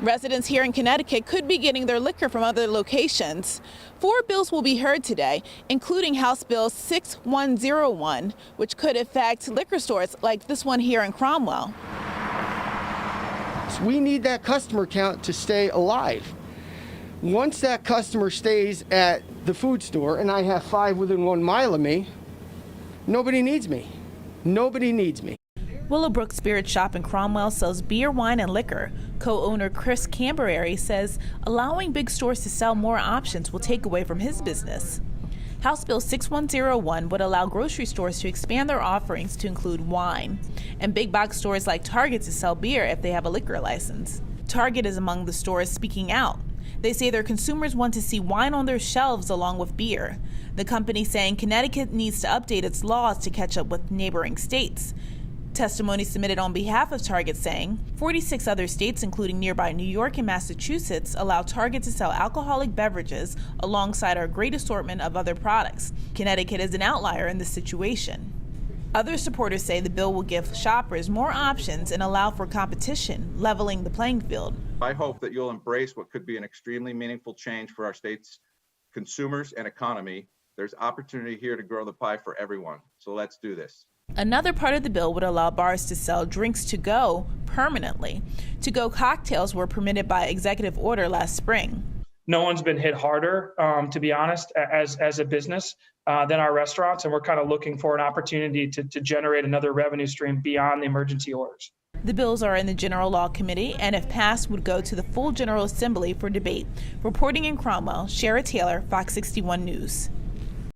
Residents here in Connecticut could be getting their liquor from other locations. 4 bills will be heard today, including House Bill 6101, which could affect liquor stores like this one here in Cromwell. We need that customer count to stay alive. Once that customer stays at the food store, and I have 5 within 1 mile of me, nobody needs me. Nobody needs me. Willowbrook Spirit Shop in Cromwell sells beer, wine, and liquor. Co-owner Chris Camberary says allowing big stores to sell more options will take away from his business. House Bill 6101 would allow grocery stores to expand their offerings to include wine, and big box stores like Target to sell beer if they have a liquor license. Target is among the stores speaking out. They say their consumers want to see wine on their shelves along with beer. The company saying Connecticut needs to update its laws to catch up with neighboring states. Testimony submitted on behalf of Target saying 46 other states, including nearby New York and Massachusetts, allow Target to sell alcoholic beverages alongside our great assortment of other products. Connecticut is an outlier in this situation. Other supporters say the bill will give shoppers more options and allow for competition, leveling the playing field. I hope that you'll embrace what could be an extremely meaningful change for our state's consumers and economy. There's opportunity here to grow the pie for everyone, so let's do this. Another part of the bill would allow bars to sell drinks to go permanently. To-go cocktails were permitted by executive order last spring. No one's been hit harder, to be honest, as a business than our restaurants, and we're kind of looking for an opportunity to generate another revenue stream beyond the emergency orders. The bills are in the General Law Committee, and if passed, would go to the full General Assembly for debate. Reporting in Cromwell, Shara Taylor, Fox 61 News.